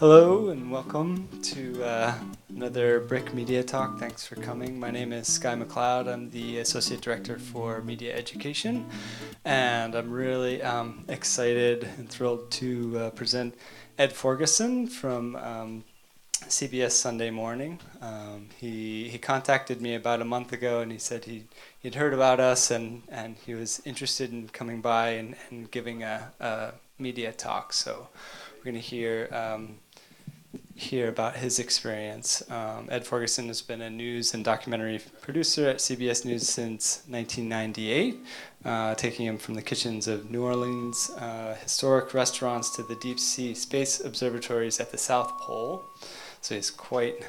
Hello and welcome to another Brick Media Talk. Thanks for coming. My name is Sky McLeod. I'm the Associate Director for Media Education, and I'm really excited and thrilled to present Ed Forgotson from CBS Sunday Morning. He contacted me about a month ago, and he said he'd heard about us and he was interested in coming by and giving a media talk. So we're going to hear about his experience. Ed Forgotson has been a news and documentary producer at CBS News since 1998, taking him from the kitchens of New Orleans, historic restaurants, to the deep sea space observatories at the South Pole. So he has quite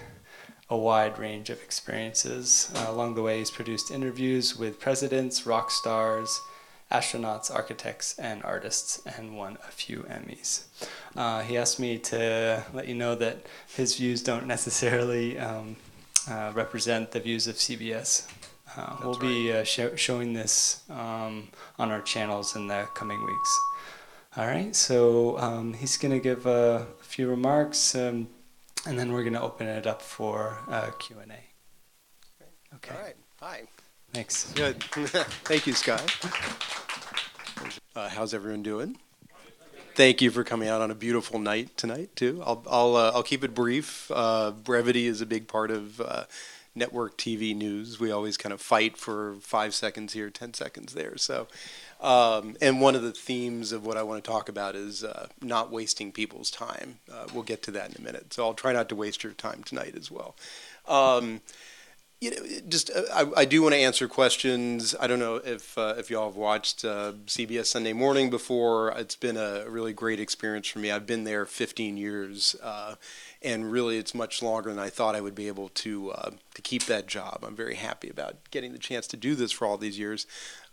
a wide range of experiences. Along the way, he's produced interviews with presidents, rock stars, astronauts, architects, and artists, and won a few Emmys. He asked me to let you know that his views don't necessarily represent the views of CBS. We'll be showing this on our channels in the coming weeks. All right, so he's going to give a few remarks, and then we're going to open it up for Q&A. Okay. All right. Hi. Thanks. Good. Thank you, Sky. How's everyone doing? Thank you for coming out on a beautiful night tonight too. I'll keep it brief. Brevity is a big part of network TV news. We always kind of fight for 5 seconds here, 10 seconds there. So, and one of the themes of what I want to talk about is not wasting people's time. We'll get to that in a minute. So I'll try not to waste your time tonight as well. I do want to answer questions. I don't know if y'all have watched CBS Sunday Morning before. It's been a really great experience for me. I've been there 15 years, and really it's much longer than I thought I would be able to keep that job. I'm very happy about getting the chance to do this for all these years.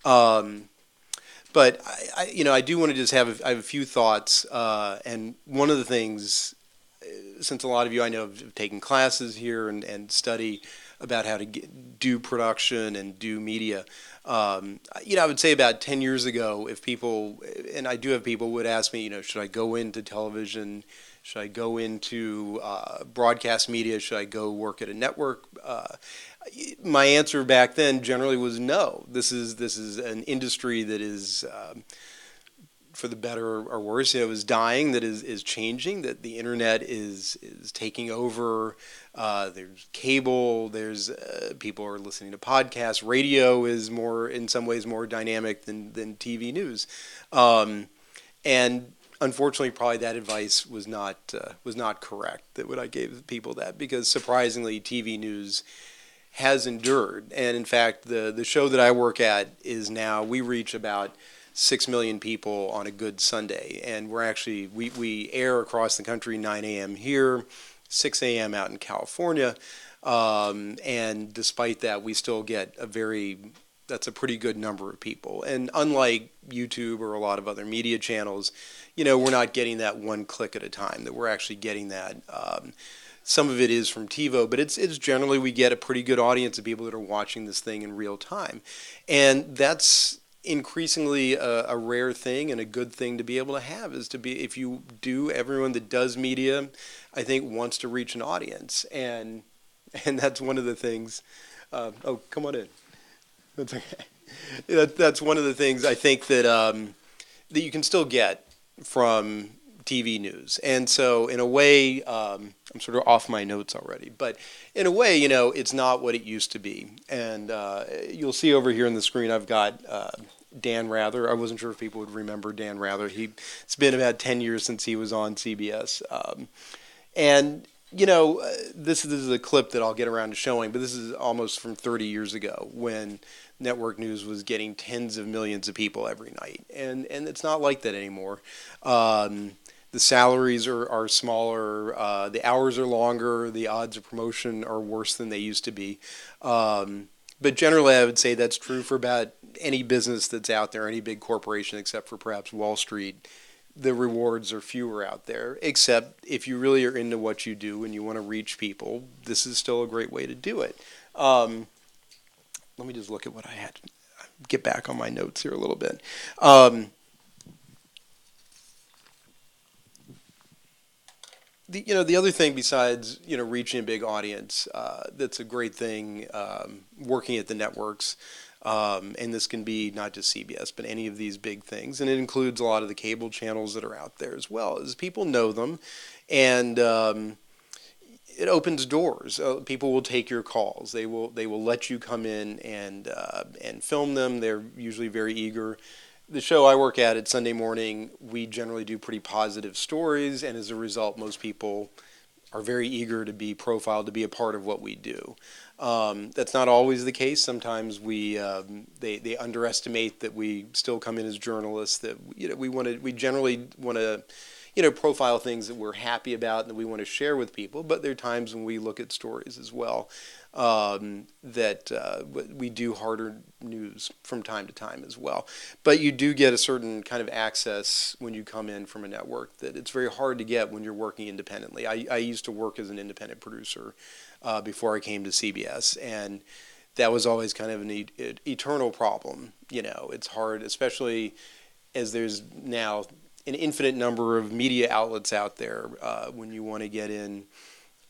But I do want to just I have a few thoughts, and one of the things, since a lot of you I know have taken classes here and study about how to do production and do media. I would say about 10 years ago, if people, and I do have people would ask me, should I go into television? Should I go into broadcast media? Should I go work at a network? My answer back then generally was no. This is an industry that is, for the better or worse, is dying, that is changing, that the internet is taking over. There's cable, there's people are listening to podcasts. Radio is more, in some ways, more dynamic than TV news. And unfortunately, probably that advice was not correct, that what I gave people that, because surprisingly, TV news has endured. And in fact, the show that I work at is now, we reach about 6 million people on a good Sunday, and we air across the country 9 a.m. here, 6 a.m. out in California, and despite that, we still get that's a pretty good number of people. And unlike YouTube or a lot of other media channels, we're not getting that one click at a time, that we're actually getting that. Some of it is from TiVo, but it's generally, we get a pretty good audience of people that are watching this thing in real time, and that's increasingly a rare thing and a good thing to be able to have, is to be, if you do, everyone that does media, I think, wants to reach an audience, and that's one of the things. Oh, come on in. That's okay. That's one of the things I think that that you can still get from TV news. And so in a way, I'm sort of off my notes already, but in a way, it's not what it used to be. And you'll see over here on the screen, I've got Dan Rather. I wasn't sure if people would remember Dan Rather. It's been about 10 years since he was on CBS. And this is a clip that I'll get around to showing, but this is almost from 30 years ago, when network news was getting tens of millions of people every night. And it's not like that anymore. The salaries are smaller, the hours are longer, the odds of promotion are worse than they used to be. But generally, I would say that's true for about any business that's out there, any big corporation, except for perhaps Wall Street. The rewards are fewer out there, except if you really are into what you do and you want to reach people, this is still a great way to do it. Let me just look at what I had. Get back on my notes here a little bit. The other thing besides reaching a big audience, that's a great thing working at the networks, and this can be not just CBS but any of these big things, and it includes a lot of the cable channels that are out there as well. As people know them, and it opens doors. People will take your calls. They will let you come in and film them. They're usually very eager. The show I work at Sunday morning, we generally do pretty positive stories, and as a result, most people are very eager to be profiled, to be a part of what we do. That's not always the case. Sometimes they underestimate that we still come in as journalists. That we generally want to profile things that we're happy about and that we want to share with people. But there are times when we look at stories as well that we do harder news from time to time as well. But you do get a certain kind of access when you come in from a network that it's very hard to get when you're working independently. I used to work as an independent producer before I came to CBS, and that was always kind of an eternal problem. It's hard, especially as there's now an infinite number of media outlets out there when you want to get in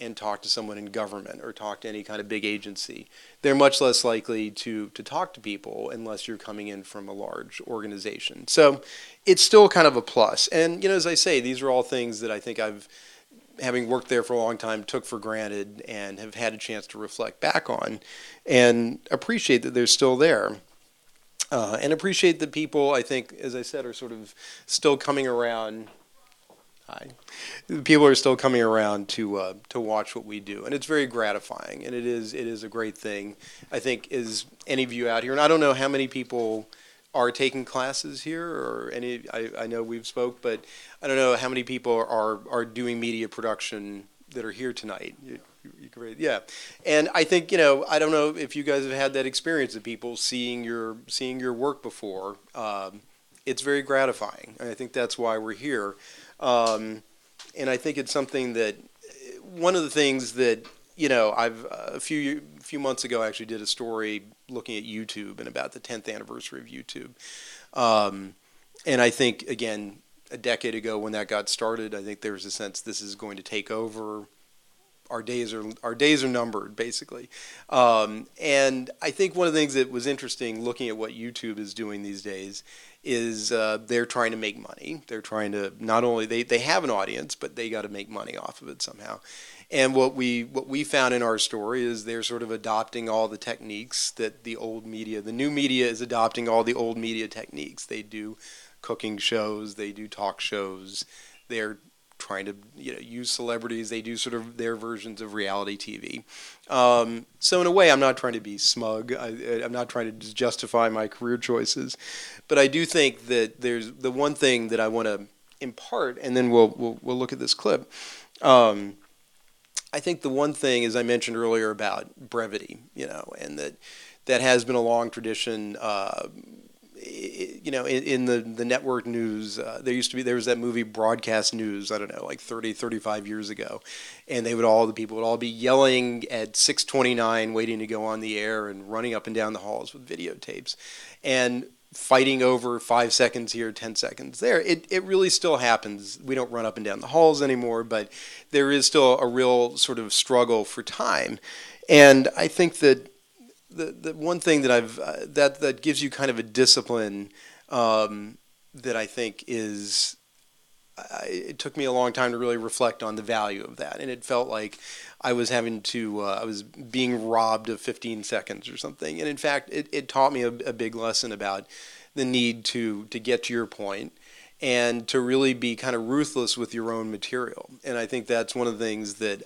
and talk to someone in government or talk to any kind of big agency. They're much less likely to talk to people unless you're coming in from a large organization. So it's still kind of a plus. And, as I say, these are all things that I think having worked there for a long time, took for granted and have had a chance to reflect back on and appreciate that they're still there. And appreciate that people, I think, as I said, are sort of still coming around. People are still coming around to watch what we do, and it's very gratifying, and it is a great thing. I think as any of you out here, and I don't know how many people are taking classes here, or any. I know we've spoke, but I don't know how many people are doing media production that are here tonight. Yeah, and I think I don't know if you guys have had that experience of people seeing your work before. It's very gratifying, and I think that's why we're here. And I think it's something that one of the things that I've a few months ago I actually did a story looking at YouTube and about the 10th anniversary of YouTube. And I think again a decade ago when that got started, I think there was a sense this is going to take over. Our days are numbered, basically. And I think one of the things that was interesting looking at what YouTube is doing these days is they're trying to make money. They're trying to not only they have an audience, but they got to make money off of it somehow. And what we found in our story is they're sort of adopting all the techniques that the new media is adopting all the old media techniques. They do cooking shows, they do talk shows, they're trying to use celebrities. They do sort of their versions of reality TV. So in a way, I'm not trying to be smug. I'm not trying to justify my career choices, but I do think that there's the one thing that I want to impart, and then we'll look at this clip. I think the one thing, as I mentioned earlier, about brevity, and that has been a long tradition. In the network news, there was that movie Broadcast News, I don't know, like 30, 35 years ago. And the people would all be yelling at 6:29, waiting to go on the air and running up and down the halls with videotapes and fighting over 5 seconds here, 10 seconds there. It really still happens. We don't run up and down the halls anymore, but there is still a real sort of struggle for time. And I think that the one thing that that gives you kind of a discipline that I think is it took me a long time to really reflect on the value of that, and it felt like I was I was being robbed of 15 seconds or something. And in fact, it taught me a big lesson about the need to get to your point and to really be kind of ruthless with your own material. And I think that's one of the things that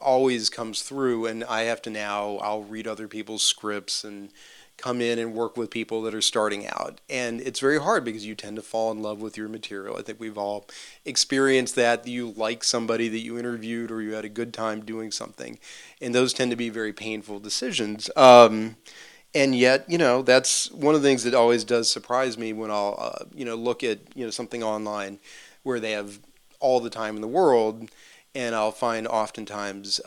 always comes through, and I have to I'll read other people's scripts and come in and work with people that are starting out. And it's very hard because you tend to fall in love with your material. I think we've all experienced that. You like somebody that you interviewed or you had a good time doing something. And those tend to be very painful decisions. And yet, that's one of the things that always does surprise me when I'll, look at, something online where they have all the time in the world. And I'll find oftentimes,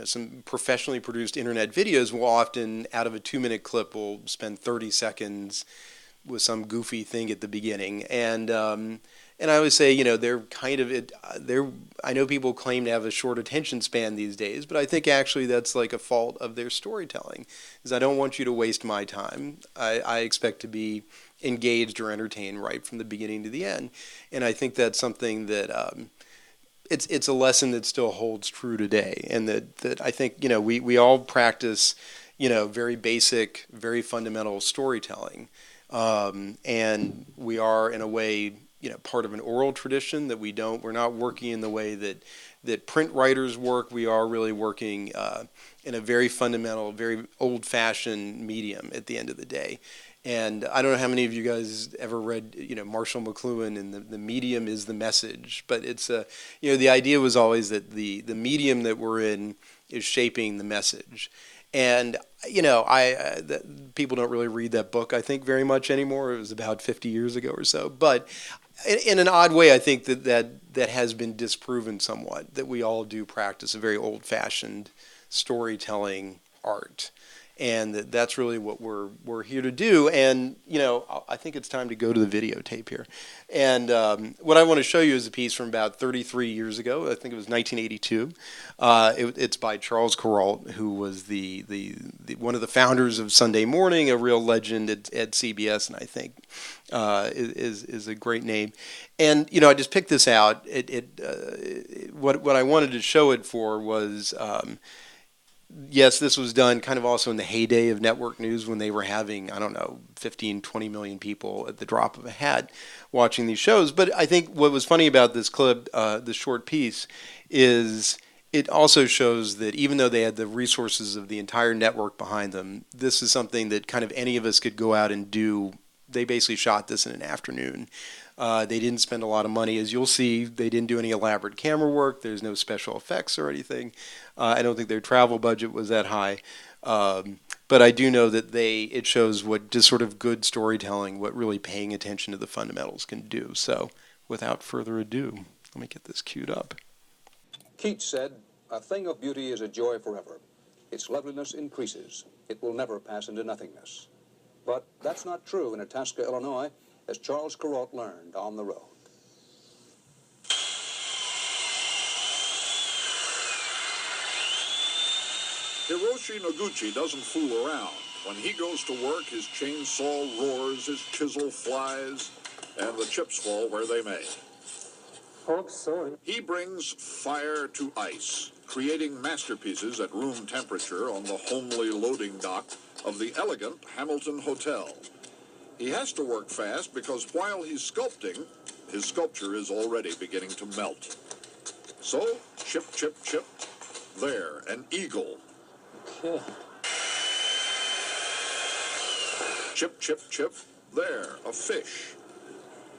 some professionally produced internet videos will often, out of a 2-minute clip, will spend 30 seconds with some goofy thing at the beginning. And I always say, they're kind of it. I know people claim to have a short attention span these days, but I think actually that's like a fault of their storytelling. Is I don't want you to waste my time. I expect to be engaged or entertained right from the beginning to the end, and I think that's something that it's a lesson that still holds true today, and that I think we all practice very basic, very fundamental storytelling, and we are in a way part of an oral tradition that we're not working in the way that print writers work. We are really working in a very fundamental, very old-fashioned medium at the end of the day. And I don't know how many of you guys ever read, Marshall McLuhan and the medium is the message. But it's the idea was always that the medium that we're in is shaping the message. And people don't really read that book, I think, very much anymore. It was about 50 years ago or so. But in an odd way, I think that has been disproven somewhat, that we all do practice a very old-fashioned storytelling art. And that's really what we're here to do. And, I think it's time to go to the videotape here. And what I want to show you is a piece from about 33 years ago. I think it was 1982. It's by Charles Kuralt, who was the one of the founders of Sunday Morning, a real legend at CBS, and I think is a great name. And, I just picked this out. What I wanted to show it for was... yes, this was done kind of also in the heyday of network news when they were having, 15, 20 million people at the drop of a hat watching these shows. But I think what was funny about this clip, this short piece, is it also shows that even though they had the resources of the entire network behind them, this is something that kind of any of us could go out and do. They basically shot this in an afternoon. They didn't spend a lot of money. As you'll see, they didn't do any elaborate camera work. There's no special effects or anything. I don't think their travel budget was that high. But I do know that it shows what just sort of good storytelling, what really paying attention to the fundamentals can do. So without further ado, let me get this queued up. Keats said, "A thing of beauty is a joy forever. Its loveliness increases. It will never pass into nothingness." But that's not true in Itasca, Illinois, as Charles Kuralt learned on the road. Hiroshi Noguchi doesn't fool around. When he goes to work, his chainsaw roars, his chisel flies, and the chips fall where they may. Forgotson. He brings fire to ice, creating masterpieces at room temperature on the homely loading dock of the elegant Hamilton Hotel. He has to work fast because while he's sculpting, his sculpture is already beginning to melt. So, chip, chip, chip. There, an eagle. Okay. Chip, chip, chip. There, a fish.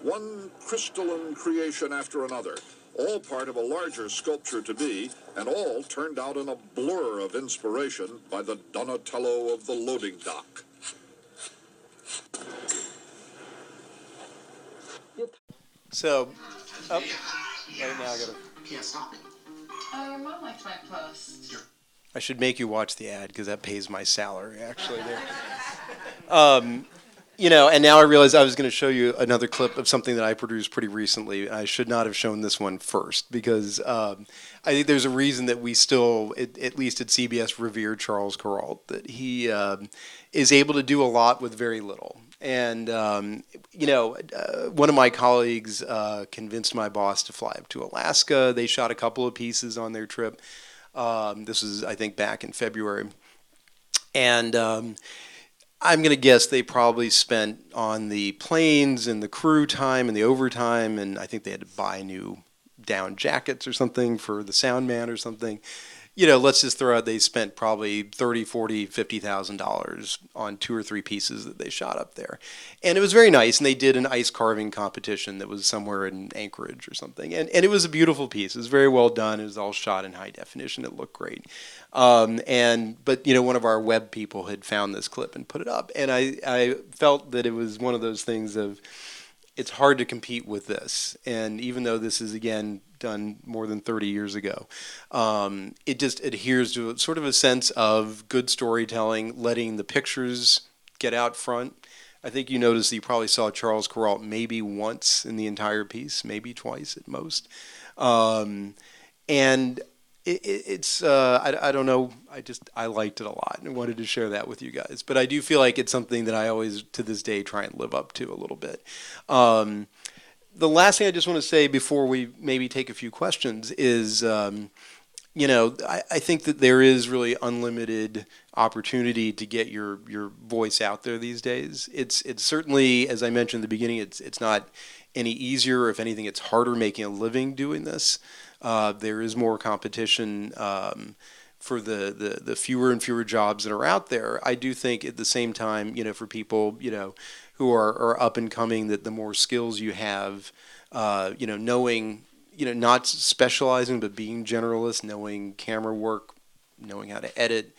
One crystalline creation after another, all part of a larger sculpture to be, and all turned out in a blur of inspiration by the Donatello of the loading dock. So, right now I gotta... Oh, your mom liked my post. I should make you watch the ad because that pays my salary, actually. There. And now I realize I was going to show you another clip of something that I produced pretty recently. I should not have shown this one first because I think there's a reason that we still, at least at CBS, revere Charles Kuralt, that he is able to do a lot with very little. And, one of my colleagues convinced my boss to fly up to Alaska. They shot a couple of pieces on their trip. This was, I think, back in February. And I'm going to guess they probably spent on the planes and the crew time and the overtime, and I think they had to buy new down jackets or something for the sound man or something. Let's just throw out they spent probably $30,000, $40,000, $50,000 on 2 or 3 pieces that they shot up there. And it was very nice, and they did an ice carving competition that was somewhere in Anchorage or something. And it was a beautiful piece. It was very well done. It was all shot in high definition. It looked great. But one of our web people had found this clip and put it up. And I felt that it was one of those things of, it's hard to compete with this. And even though this is, again, done more than 30 years ago, it just adheres to sort of a sense of good storytelling, letting the pictures get out front, I think you noticed that you probably saw Charles Kuralt maybe once in the entire piece, maybe twice at most. And it's I don't know, I liked it a lot and wanted to share that with you guys. But I do feel like it's something that I always to this day try and live up to a little bit. The last thing I just want to say before we maybe take a few questions is I think that there is really unlimited opportunity to get your voice out there these days. It's certainly, as I mentioned at the beginning, it's not any easier. If anything, it's harder making a living doing this. There is more competition for the fewer and fewer jobs that are out there. I do think at the same time, for people, who are up and coming, that the more skills you have, knowing, not specializing, but being generalist, knowing camera work, knowing how to edit,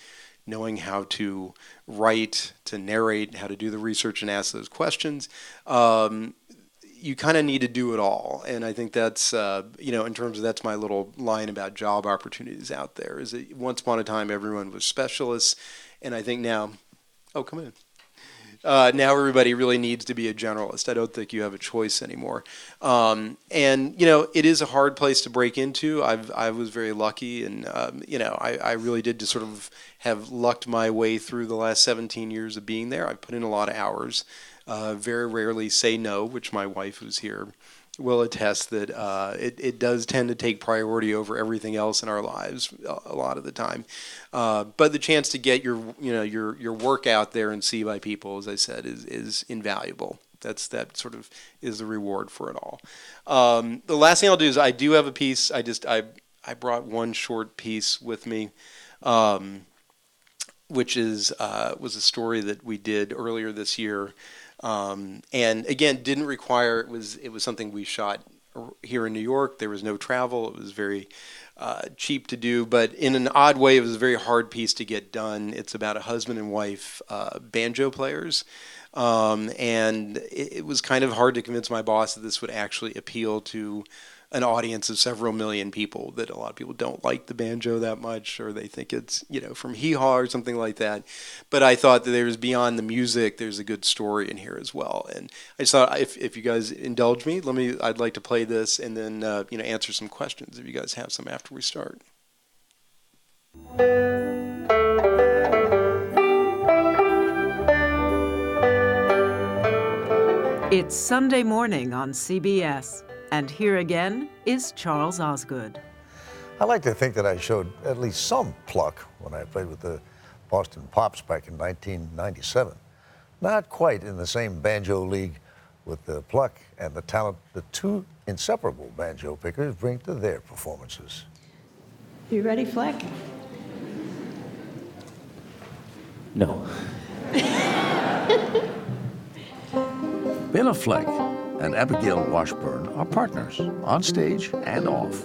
knowing how to write, to narrate, how to do the research and ask those questions. You kind of need to do it all. And I think that's, in terms of, that's my little line about job opportunities out there, is that once upon a time everyone was specialists. And I think now, come in. Now everybody really needs to be a generalist. I don't think you have a choice anymore. And it is a hard place to break into. I was very lucky, and I really did just sort of have lucked my way through the last 17 years of being there. I've put in a lot of hours. Very rarely say no, which my wife, who's here, will attest that it does tend to take priority over everything else in our lives a lot of the time. But the chance to get your work out there and see by people, as I said, is invaluable. That sort of is the reward for it all. The last thing I'll do is I do have a piece. I brought one short piece with me, which was a story that we did earlier this year. And again, didn't require, it was something we shot here in New York. There was no travel. It was very cheap to do, but in an odd way, it was a very hard piece to get done. It's about a husband and wife banjo players. And it was kind of hard to convince my boss that this would actually appeal to an audience of several million people, that a lot of people don't like the banjo that much, or they think it's, from hee-haw or something like that. But I thought that there's, beyond the music, there's a good story in here as well. And I just thought, if you guys indulge me, I'd like to play this and then, answer some questions if you guys have some after we start. It's Sunday morning on CBS. And here again is Charles Osgood. I like to think that I showed at least some pluck when I played with the Boston Pops back in 1997. Not quite in the same banjo league with the pluck and the talent the two inseparable banjo pickers bring to their performances. You ready, Fleck? No. Bela Fleck and Abigail Washburn are partners, on stage and off.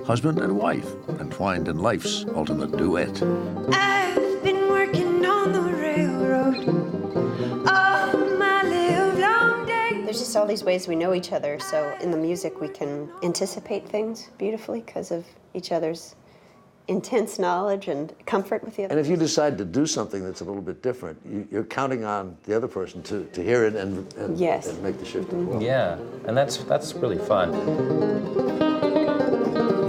Husband and wife, entwined in life's ultimate duet. I've been working on the railroad all my live long day. There's just all these ways we know each other, so in the music we can anticipate things beautifully because of each other's intense knowledge and comfort with the other. And if you decide to do something that's a little bit different, you're counting on the other person to hear it and yes. and make the shift as well. Yeah, and that's really fun.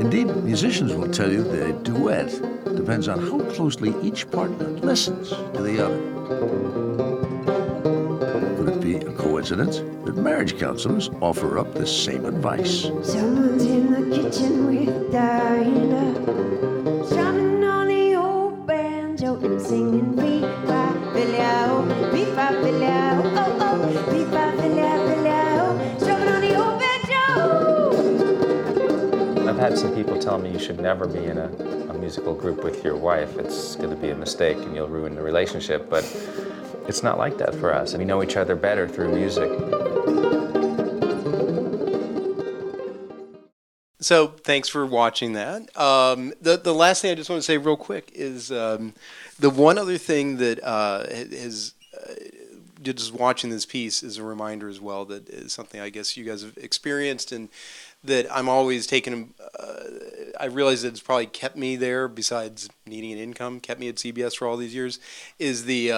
Indeed, musicians will tell you that a duet depends on how closely each partner listens to the other. Could it be a coincidence that marriage counselors offer up the same advice? Someone's in the kitchen with Diana, strumming on the old banjo and singing beep-bop-billy-o, beep-bop-billy-o, oh-oh, beep-bop-billy-o, strumming on the old banjo. I've had some people tell me you should never be in a musical group with your wife. It's going to be a mistake and you'll ruin the relationship, but it's not like that for us. We know each other better through music. So thanks for watching that. The last thing I just want to say real quick is the one other thing that just watching this piece is a reminder as well, that is something I guess you guys have experienced, and that I'm always taking, I realized that it's probably kept me there, besides needing an income, kept me at CBS for all these years, is the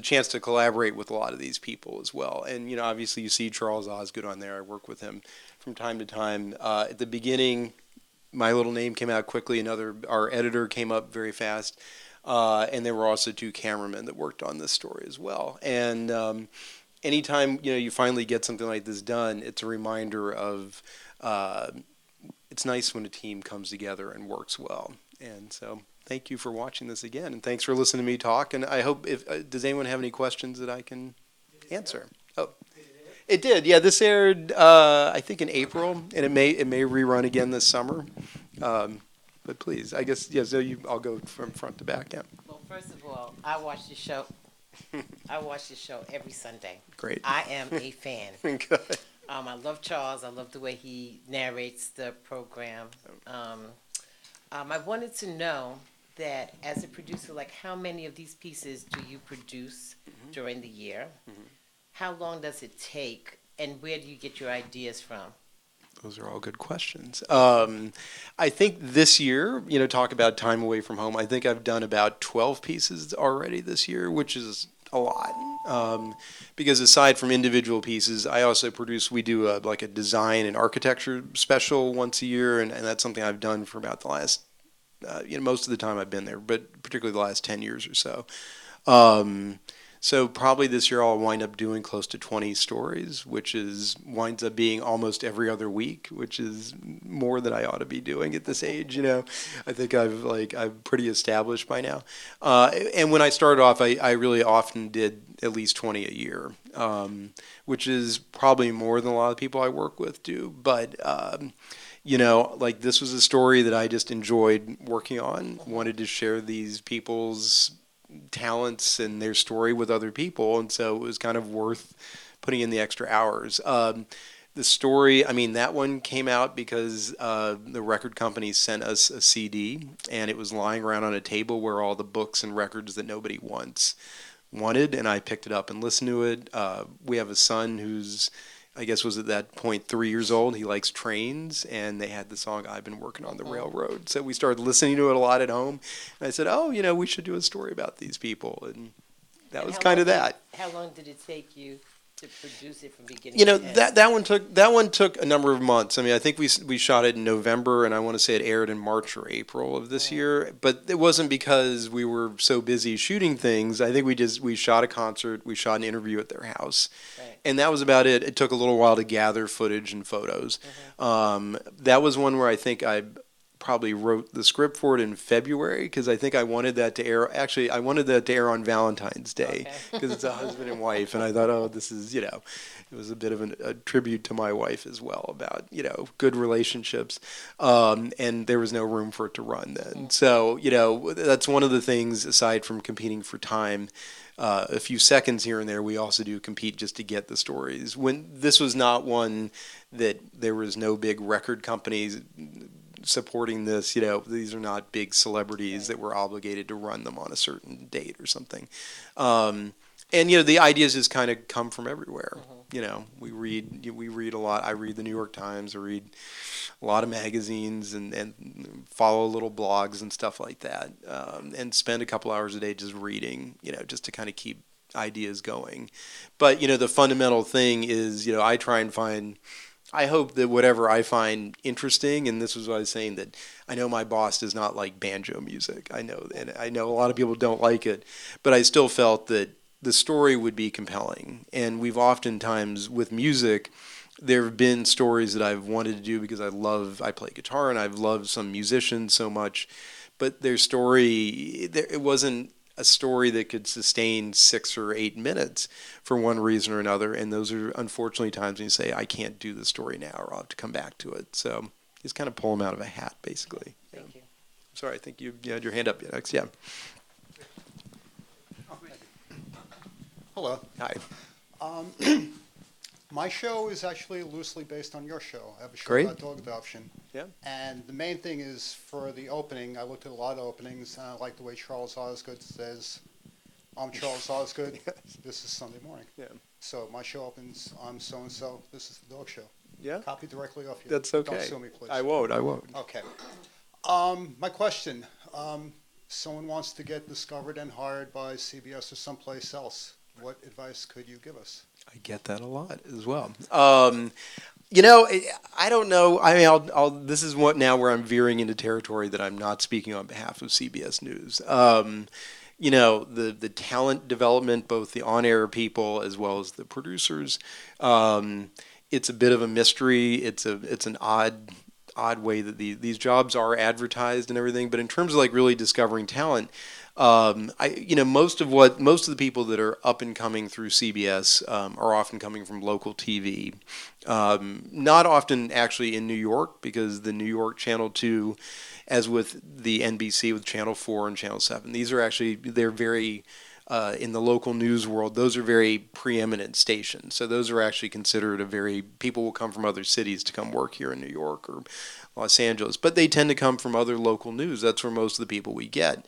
chance to collaborate with a lot of these people as well. And obviously you see Charles Osgood on there. I work with him from time to time. At the beginning, my little name came out quickly. Our editor came up very fast, and there were also 2 cameramen that worked on this story as well. And anytime you finally get something like this done, it's a reminder of it's nice when a team comes together and works well. And so thank you for watching this again, and thanks for listening to me talk. And I hope does anyone have any questions that I can answer? Oh, it did. Yeah, this aired I think in April, and it may rerun again this summer. But please, I guess So I'll go from front to back. Yeah. Well, first of all, I watch the show. I watch the show every Sunday. Great. I am a fan. Good. I love Charles. I love the way he narrates the program. I wanted to know that as a producer, like how many of these pieces do you produce during the year? How long does it take, and where do you get your ideas from? Those are all good questions. I think this year, talk about time away from home, I think I've done about 12 pieces already this year, which is a lot. Because aside from individual pieces, I also we do a design and architecture special once a year, and that's something I've done for about the last, most of the time I've been there, but particularly the last 10 years or so. So probably this year I'll wind up doing close to 20 stories, which winds up being almost every other week, which is more than I ought to be doing at this age. I think I'm pretty established by now. And when I started off, I really often did at least 20 a year, which is probably more than a lot of people I work with do. But this was a story that I just enjoyed working on. Wanted to share these people's talents and their story with other people, and so it was kind of worth putting in the extra hours. The story, that one came out because the record company sent us a CD, and it was lying around on a table where all the books and records that nobody wanted, and I picked it up and listened to it. We have a son who's, I guess, was at that point 3 years old. He likes trains, and they had the song "I've Been Working on the Railroad." So we started listening to it a lot at home. And I said, we should do a story about these people. And that was kind of that. How long did it take you to produce it from beginning to end? That one took a number of months. I think we shot it in November, and I want to say it aired in March or April of this year. But it wasn't because we were so busy shooting things. I think we shot a concert, we shot an interview at their house, and that was about it. It took a little while to gather footage and photos. That was one where I think I probably wrote the script for it in February, because I think I wanted that to air. Actually, I wanted that to air on Valentine's Day, because it's a husband and wife, and I thought, this is, it was a bit of a tribute to my wife as well, about, good relationships, and there was no room for it to run then. So, that's one of the things, aside from competing for time, a few seconds here and there, we also do compete just to get the stories. When this was not one that there was no big record companies supporting this, these are not big celebrities that were obligated to run them on a certain date or something. And the ideas just kind of come from everywhere. We read a lot. I read the New York Times. I read a lot of magazines and follow little blogs and stuff like that, and spend a couple hours a day just reading, just to kind of keep ideas going. But the fundamental thing is, I try and find. I hope that whatever I find interesting, and this was what I was saying, that I know my boss does not like banjo music. I know a lot of people don't like it, but I still felt that the story would be compelling. And we've oftentimes, with music, there have been stories that I've wanted to do because I play guitar and I've loved some musicians so much, but their story, it wasn't a story that could sustain 6 or 8 minutes for one reason or another, and those are unfortunately times when you say, I can't do the story now, or I'll have to come back to it. So just kind of pull them out of a hat, basically. Thank you. Sorry, I think you had your hand up next. Yeah. Hello. Hi. My show is actually loosely based on your show. I have a show Great. about dog adoption. Yeah. And the main thing is, for the opening, I looked at a lot of openings, and I like the way Charles Osgood says, I'm Charles Osgood, this is Sunday morning. Yeah. So my show opens, I'm so-and-so, this is the dog show. Yeah. Copy directly off you. That's okay. Don't sue me, please. I won't. Okay. My question, someone wants to get discovered and hired by CBS or someplace else. What advice could you give us? I get that a lot as well. I don't know. I mean, this is what now where I'm veering into territory that I'm not speaking on behalf of CBS News. The talent development, both the on-air people as well as the producers, it's a bit of a mystery. It's an odd way that these jobs are advertised and everything. But in terms of like really discovering talent, most of the people that are up and coming through CBS are often coming from local TV. Not often actually in New York, because the New York Channel 2, as with the NBC with Channel 4 and Channel 7, they're very in the local news world, those are very preeminent stations. So those are actually considered people will come from other cities to come work here in New York or Los Angeles, but they tend to come from other local news. That's where most of the people we get.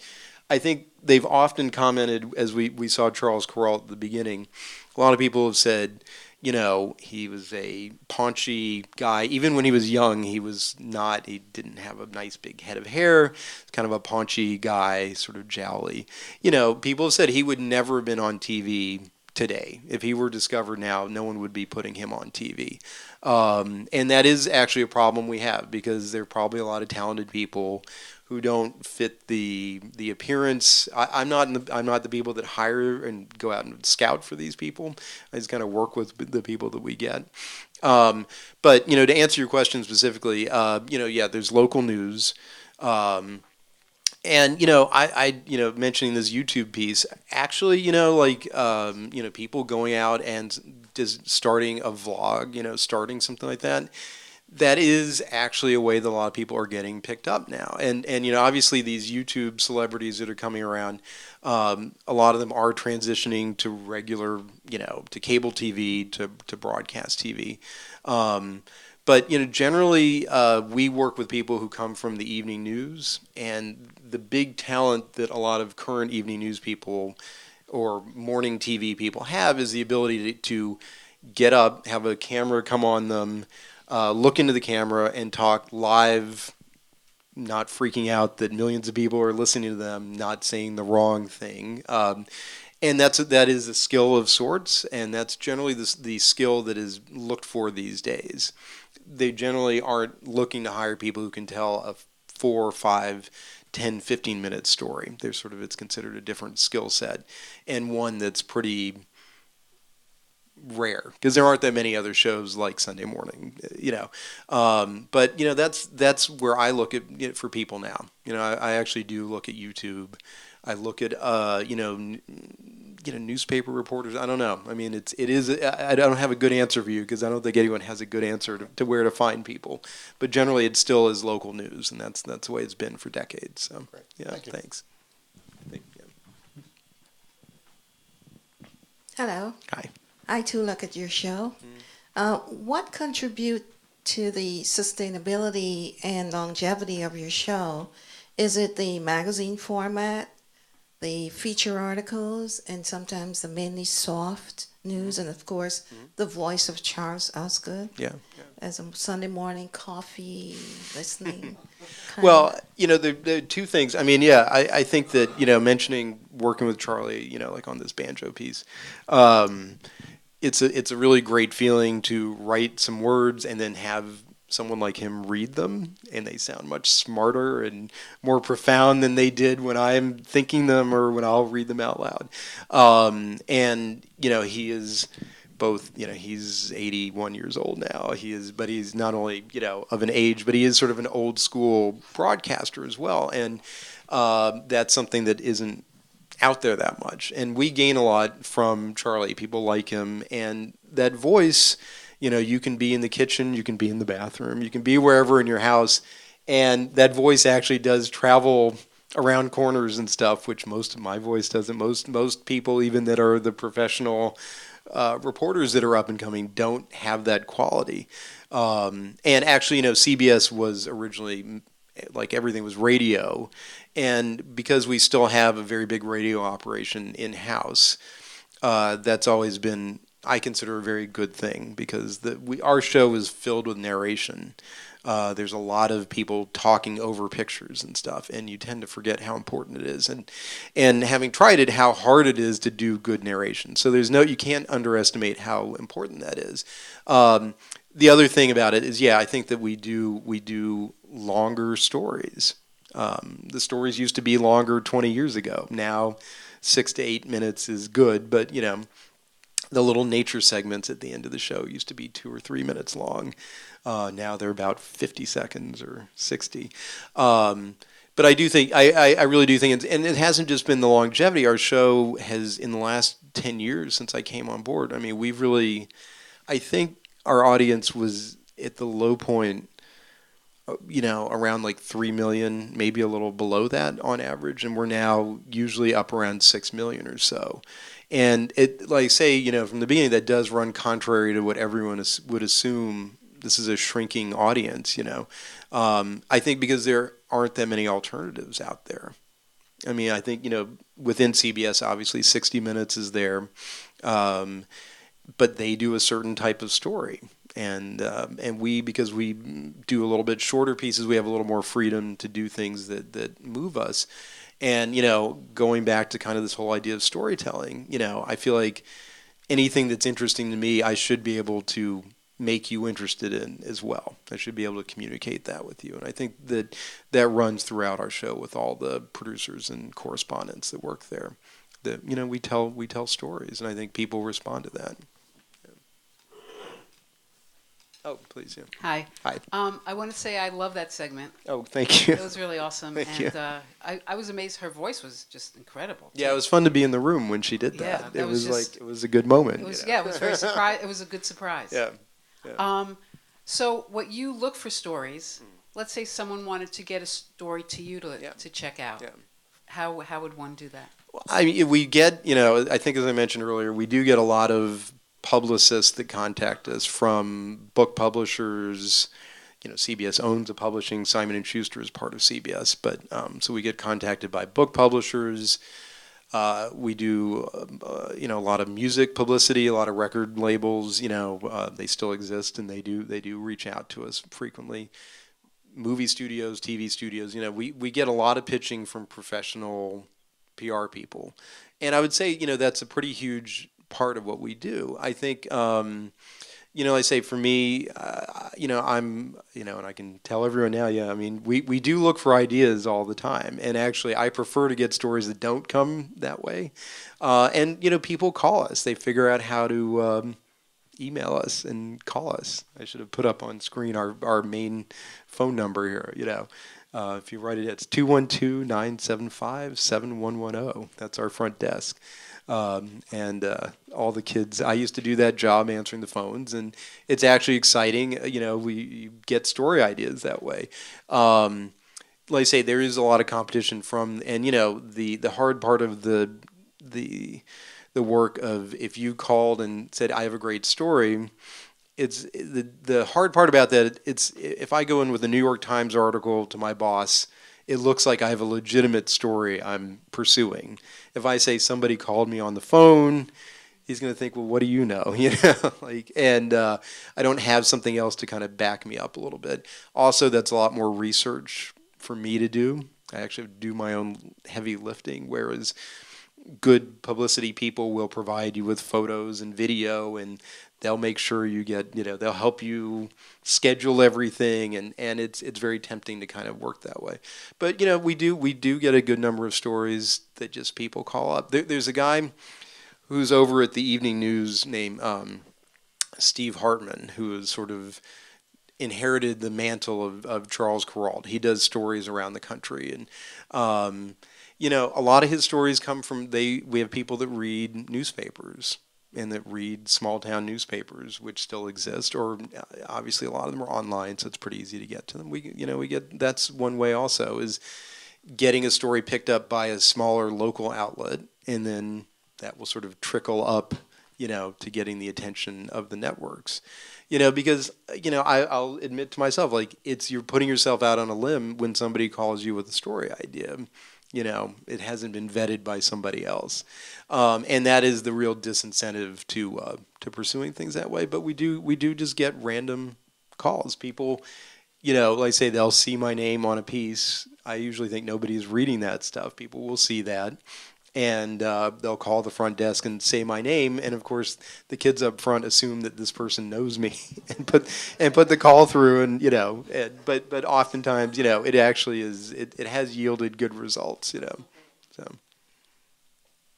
I think they've often commented, as we saw Charles Kuralt at the beginning, a lot of people have said, he was a paunchy guy. Even when he was young, he didn't have a nice big head of hair. Kind of a paunchy guy, sort of jowly. People have said he would never have been on TV today. If he were discovered now, no one would be putting him on TV. And that is actually a problem we have, because there are probably a lot of talented people who don't fit the appearance. I'm not the people that hire and go out and scout for these people. I just kind of work with the people that we get. But to answer your question specifically, there's local news. And I mentioning this YouTube piece, actually, people going out and just starting a vlog, starting something like that. That is actually a way that a lot of people are getting picked up now. And obviously these YouTube celebrities that are coming around, a lot of them are transitioning to regular, to cable TV, to broadcast TV. But generally, we work with people who come from the evening news, and the big talent that a lot of current evening news people or morning TV people have is the ability to get up, have a camera come on them, look into the camera and talk live, not freaking out that millions of people are listening to them, not saying the wrong thing. And that is a skill of sorts, and that's generally the skill that is looked for these days. They generally aren't looking to hire people who can tell a 4, 5, 10, 15-minute story. It's considered a different skill set, and one that's pretty rare, because there aren't that many other shows like Sunday Morning, but that's where I look at it for people now. I actually do look at YouTube. I look at newspaper reporters. I don't know. I mean, I don't have a good answer for you, because I don't think anyone has a good answer to where to find people. But generally, it still is local news, and that's the way it's been for decades. So, great. Yeah, Thank you. Thanks. Hello. Hi. I too look at your show. What contribute to the sustainability and longevity of your show? Is it the magazine format, the feature articles, and sometimes the mainly soft news, and of course the voice of Charles Osgood? Yeah. As a Sunday morning coffee listening. Well, there are two things. I mean, I think that, mentioning working with Charlie, like on this banjo piece, it's a really great feeling to write some words and then have someone like him read them, and they sound much smarter and more profound than they did when I'm thinking them or when I'll read them out loud. And he is both, he's 81 years old now. But he's not only, of an age, but he is sort of an old school broadcaster as well. And that's something that isn't out there that much. And we gain a lot from Charlie. People like him. And that voice, you can be in the kitchen, you can be in the bathroom, you can be wherever in your house. And that voice actually does travel around corners and stuff, which most of my voice doesn't. Most people, even that are the professional reporters that are up and coming, don't have that quality. And actually, CBS was originally, like everything was radio. And because we still have a very big radio operation in-house, that's always been I consider a very good thing, because our show is filled with narration. There's a lot of people talking over pictures and stuff, and you tend to forget how important it is. And having tried it, how hard it is to do good narration. So you can't underestimate how important that is. The other thing about it is, I think that we do longer stories. The stories used to be longer 20 years ago. Now, 6 to 8 minutes is good, but the little nature segments at the end of the show used to be 2 or 3 minutes long. Now they're about 50 seconds or 60. But I do think, I really do think, and it hasn't just been the longevity. Our show has, in the last 10 years since I came on board, I mean, I think our audience was at the low point, around like 3 million, maybe a little below that on average, and we're now usually up around 6 million or so. And it, like say, from the beginning, that does run contrary to what everyone would assume. This is a shrinking audience, I think because there aren't that many alternatives out there. I mean, I think, within CBS, obviously 60 Minutes is there, but they do a certain type of story. And because we do a little bit shorter pieces, we have a little more freedom to do things that move us. And, going back to kind of this whole idea of storytelling, I feel like anything that's interesting to me, I should be able to make you interested in as well. I should be able to communicate that with you. And I think that runs throughout our show with all the producers and correspondents that work there. That, we tell stories, and I think people respond to that. Oh, please, yeah. Hi. Hi. I want to say I love that segment. Oh, thank you. It was really awesome. Thank you. I was amazed. Her voice was just incredible. Yeah, it was fun to be in the room when she did that. Yeah, It was a good moment. It was, it was very surprise. It was a good surprise. Yeah. So what you look for stories, let's say someone wanted to get a story to you to check out. Yeah. How would one do that? Well, I mean, we get, I think as I mentioned earlier, we do get a lot of publicists that contact us from book publishers. CBS owns a publishing. Simon & Schuster is part of CBS, but so we get contacted by book publishers. We do, a lot of music publicity, a lot of record labels. They still exist, and they do reach out to us frequently. Movie studios, TV studios. We get a lot of pitching from professional PR people, and I would say that's a pretty huge part of what we do. I think, I say for me, I'm, and I can tell everyone now, I mean, we do look for ideas all the time. And actually, I prefer to get stories that don't come that way. And, people call us. They figure out how to email us and call us. I should have put up on screen our main phone number here, if you write it, it's 212-975-7110. That's our front desk. And all the kids, I used to do that job answering the phones, and it's actually exciting. We get story ideas that way. Like I say, there is a lot of competition and the hard part of the work of, if you called and said, I have a great story, it's the hard part about that. It's if I go in with a New York Times article to my boss, it looks like I have a legitimate story I'm pursuing. If I say somebody called me on the phone, he's going to think, well, what do you know? And I don't have something else to kind of back me up a little bit. Also, that's a lot more research for me to do. I actually do my own heavy lifting, whereas good publicity people will provide you with photos and video, and they'll make sure you get, they'll help you schedule everything, and it's very tempting to kind of work that way. But, we do get a good number of stories that just people call up. There's a guy who's over at the Evening News named Steve Hartman, who has sort of inherited the mantle of Charles Kuralt. He does stories around the country, and a lot of his stories come from, we have people that read newspapers and that read small town newspapers, which still exist, or obviously a lot of them are online, so it's pretty easy to get to them. We get, that's one way also, is getting a story picked up by a smaller local outlet, and then that will sort of trickle up, to getting the attention of the networks. Because, I'll admit to myself, you're putting yourself out on a limb when somebody calls you with a story idea. You know, it hasn't been vetted by somebody else, and that is the real disincentive to pursuing things that way. But we do just get random calls. People, you know, like I say, they'll see my name on a piece. I usually think nobody's reading that stuff. People will see that, and they'll call the front desk and say my name. And of course, the kids up front assume that this person knows me and put the call through. And you know, but oftentimes, you know, it actually is. It has yielded good results. You know, so.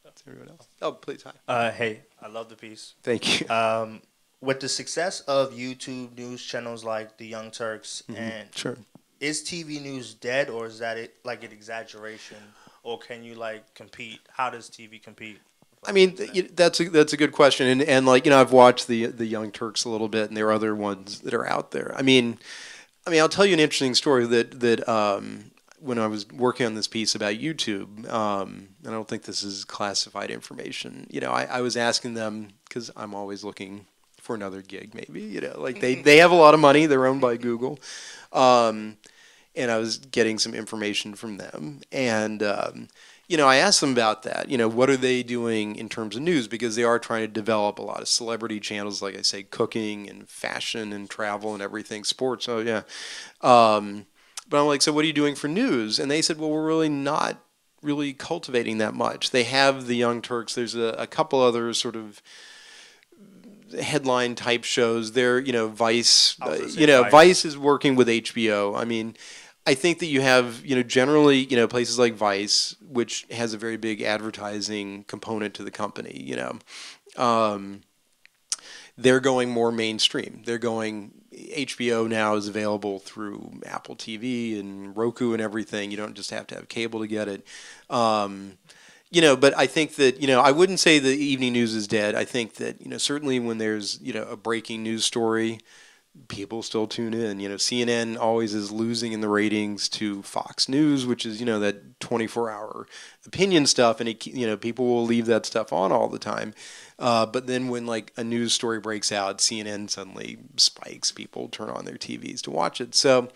That's everyone else. Oh, please, hi. Hey, I love the piece. Thank you. With the success of YouTube news channels like the Young Turks, and sure. Is TV news dead, or is that like an exaggeration, or can you like compete? How does TV compete? I mean, that's a good question, and like, you know, I've watched the Young Turks a little bit, and there are other ones that are out there. I mean, I'll tell you an interesting story that when I was working on this piece about YouTube, and I don't think this is classified information. You know, I was asking them, because I'm always looking for another gig, maybe. You know, like they have a lot of money, they're owned by Google. And I was getting some information from them. And, you know, I asked them about that. You know, what are they doing in terms of news? Because they are trying to develop a lot of celebrity channels, like I say, cooking and fashion and travel and everything, sports. Oh, yeah. But I'm like, so what are you doing for news? And they said, well, we're really not really cultivating that much. They have the Young Turks. There's a couple other sort of headline type shows. They're, you know, Vice, you know, Vice is working with HBO. I mean, I think that you have, you know, generally, you know, places like Vice, which has a very big advertising component to the company, you know, they're going more mainstream. They're going, HBO now is available through Apple TV and Roku and everything. You don't just have to have cable to get it. You know, but I think that, you know, I wouldn't say the evening news is dead. I think that, you know, certainly when there's, you know, a breaking news story, people still tune in. You know, CNN always is losing in the ratings to Fox News, which is, you know, that 24-hour opinion stuff, and it, you know, people will leave that stuff on all the time. But then when like a news story breaks out, CNN suddenly spikes. People turn on their TVs to watch it. So,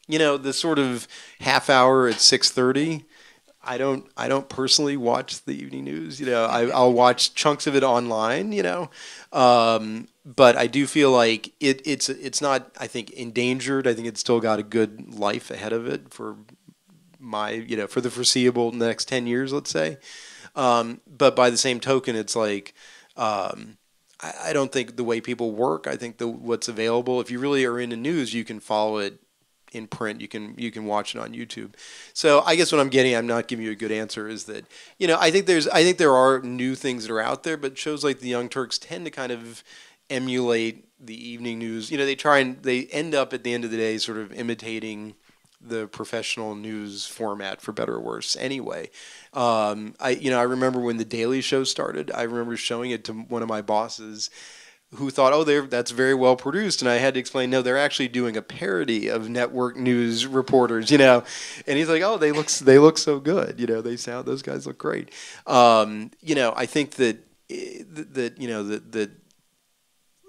you know, the sort of half hour at 6:30. I don't personally watch the evening news. You know, I'll watch chunks of it online. You know, but I do feel like it's not, I think, endangered. I think it's still got a good life ahead of it for for the foreseeable next 10 years, let's say. But by the same token, it's like I don't think the way people work. I think what's available, if you really are into news, you can follow it in print. You can watch it on YouTube. So I guess what I'm getting, I'm not giving you a good answer, is that, you know, I think there are new things that are out there, but shows like the Young Turks tend to kind of emulate the evening news. You know, they end up at the end of the day sort of imitating the professional news format, for better or worse. Anyway, I remember when the Daily Show started. I remember showing it to one of my bosses, who thought, oh, that's very well produced. And I had to explain, no, they're actually doing a parody of network news reporters, you know. And he's like, oh, they look so good, you know. Those guys look great. You know, I think that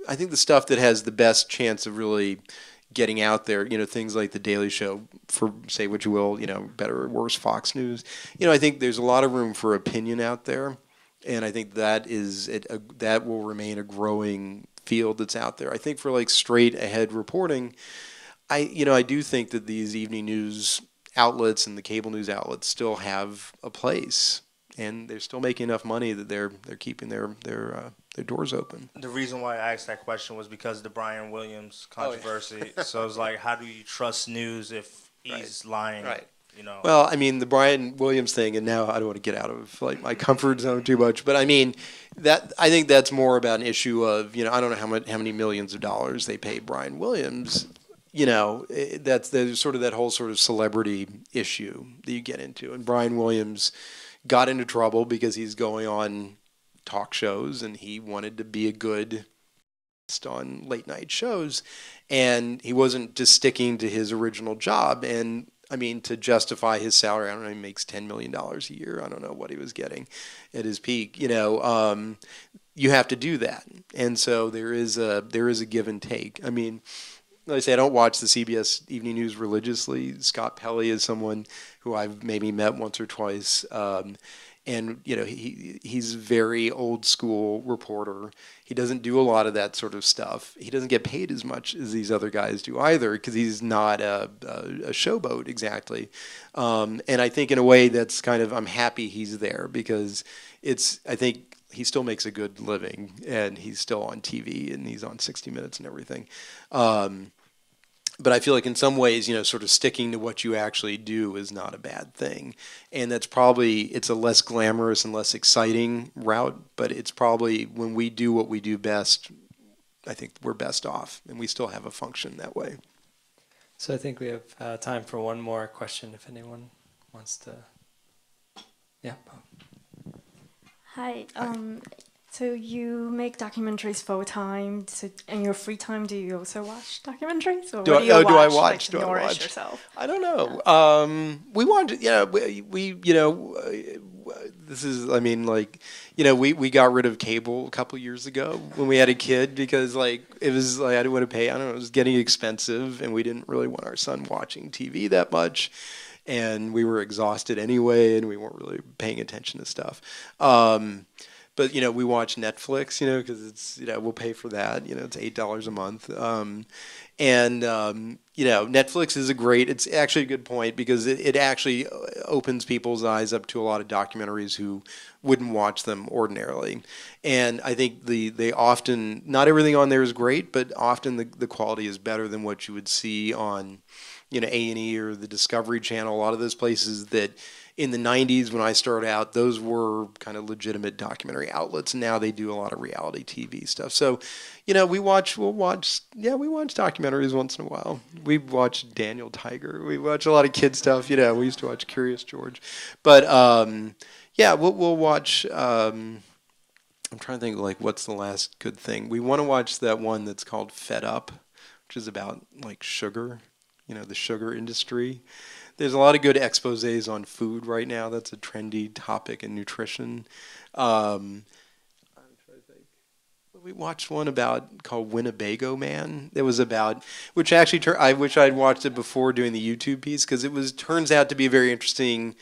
I think the stuff that has the best chance of really getting out there, you know, things like the Daily Show, for say what you will, you know, better or worse, Fox News. You know, I think there's a lot of room for opinion out there. And I think that will remain a growing field that's out there. I think for like straight ahead reporting, I do think that these evening news outlets and the cable news outlets still have a place, and they're still making enough money that they're keeping their doors open. The reason why I asked that question was because of the Brian Williams controversy. So it's like, how do you trust news if he's lying? Right. You know. Well, I mean, the Brian Williams thing, and now I don't want to get out of like my comfort zone too much, but I mean, I think that's more about an issue of, you know, I don't know how many millions of dollars they pay Brian Williams. You know, there's sort of that whole sort of celebrity issue that you get into, and Brian Williams got into trouble because he's going on talk shows and he wanted to be a good guest on late night shows, and he wasn't just sticking to his original job. And I mean, to justify his salary, I don't know, he makes $10 million a year. I don't know what he was getting at his peak. You know, you have to do that. And so there is a give and take. I mean, like I say, I don't watch the CBS Evening News religiously. Scott Pelley is someone who I've maybe met once or twice. And, you know, he's a very old school reporter. He doesn't do a lot of that sort of stuff. He doesn't get paid as much as these other guys do either, because he's not a showboat exactly. And I think in a way that's kind of, I'm happy he's there, because I think he still makes a good living, and he's still on TV, and he's on 60 Minutes and everything. But I feel like in some ways, you know, sort of sticking to what you actually do is not a bad thing. And that's probably, it's a less glamorous and less exciting route, but it's probably, when we do what we do best, I think we're best off, and we still have a function that way. So I think we have time for one more question if anyone wants to. Yeah. Hi. So you make documentaries full time. So in your free time, do you also watch documentaries, or Do what do you watch? I watch? Like, to Do I nourish watch? yourself? I don't know. We watch. Yeah, we you know. This is, I mean, like, you know, we got rid of cable a couple years ago when we had a kid, because like it was like I didn't want to pay. I don't know. It was getting expensive, and we didn't really want our son watching TV that much, and we were exhausted anyway, and we weren't really paying attention to stuff. But, you know, we watch Netflix, you know, because it's, you know, we'll pay for that. You know, it's $8 a month. You know, Netflix is it's actually a good point, because it actually opens people's eyes up to a lot of documentaries who wouldn't watch them ordinarily. And I think they often, not everything on there is great, but often the quality is better than what you would see on, you know, A&E or the Discovery Channel. A lot of those places that, in the 90s when I started out, those were kind of legitimate documentary outlets. Now they do a lot of reality TV stuff. So, you know, we'll watch documentaries once in a while. We watch Daniel Tiger. We watch a lot of kid stuff. You know, we used to watch Curious George. But, yeah, we'll watch, I'm trying to think, like, what's the last good thing? We want to watch that one that's called Fed Up, which is about, like, sugar, you know, the sugar industry. There's a lot of good exposés on food right now. That's a trendy topic in nutrition. I'm trying to think. We watched one called Winnebago Man. It was about, which actually I wish I'd watched it before doing the YouTube piece, because turns out to be a very interesting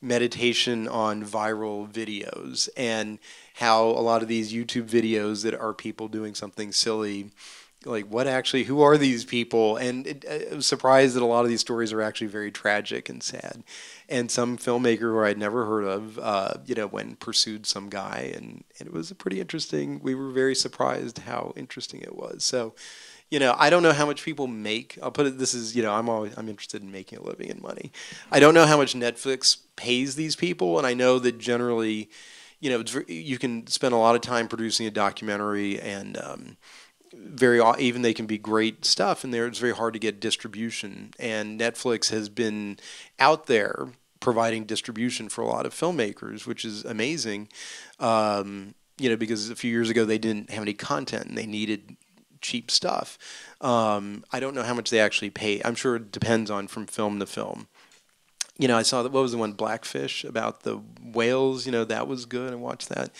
meditation on viral videos, and how a lot of these YouTube videos that are people doing something silly, like who are these people? And I was surprised that a lot of these stories are actually very tragic and sad. And some filmmaker who I'd never heard of, you know, pursued some guy, and it was pretty interesting. We were very surprised how interesting it was. So, you know, I don't know how much people make. I'll put it, this is, you know, I'm interested in making a living and money. I don't know how much Netflix pays these people, and I know that generally, you know, you can spend a lot of time producing a documentary, and even they can be great stuff, and it's very hard to get distribution. And Netflix has been out there providing distribution for a lot of filmmakers, which is amazing. You know, because a few years ago they didn't have any content and they needed cheap stuff. I don't know how much they actually pay. I'm sure it depends from film to film. You know, I saw what was the one, Blackfish, about the whales. You know, that was good. I watched that.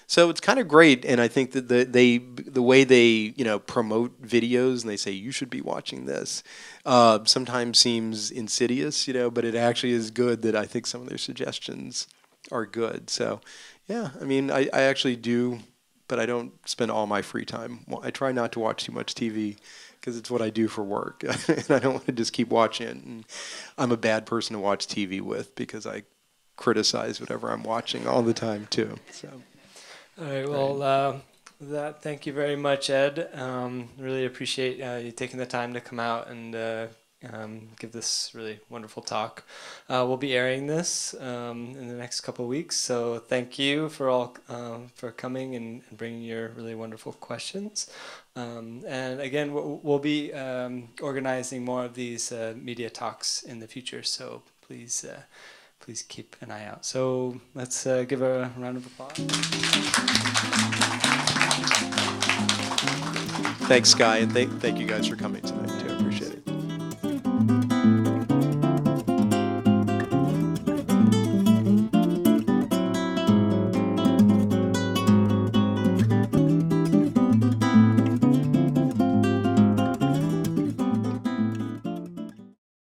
So it's kind of great, and I think that the way they, you know, promote videos, and they say you should be watching this, sometimes seems insidious, you know, but it actually is good. That I think some of their suggestions are good. So, yeah, I mean, I actually do, but I don't spend all my free time. I try not to watch too much TV, because it's what I do for work, and I don't want to just keep watching it. And I'm a bad person to watch TV with, because I criticize whatever I'm watching all the time too. So. All right. Well, thank you very much, Ed. Really appreciate you taking the time to come out and give this really wonderful talk. We'll be airing this in the next couple of weeks. So thank you for coming and bringing your really wonderful questions. And again, we'll be organizing more of these media talks in the future. So please keep an eye out. So let's give a round of applause. Thanks, Sky, and thank you guys for coming tonight.